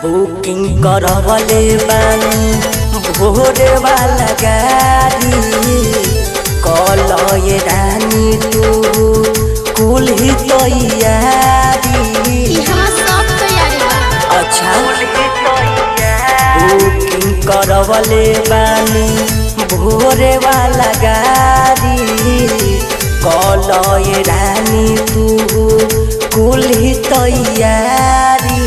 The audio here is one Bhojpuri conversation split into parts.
बुकिंग करवले बानी भोरे वाला गाड़ी कल ये रानी तू कुल ही तैयारी। अच्छा बुकिंग करवले बानी भोरे वाला गाड़ी कल ये रानी तू कुल ही तैयारी।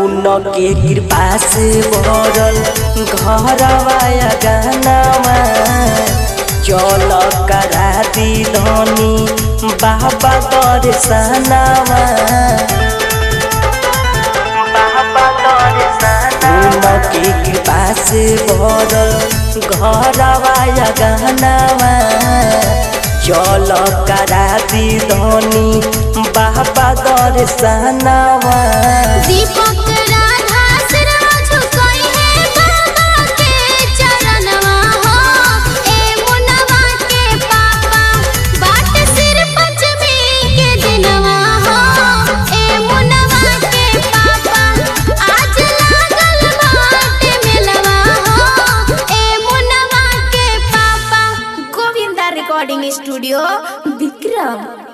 उनके कृपा से भरल घरवाया गानावा चल करा दी धनी बाबा दर्शनावा। उनके कृपा से भरल घरवाया गानावा चल करा दी धनी बाबा दर्शनावा। Recording studio Vikram.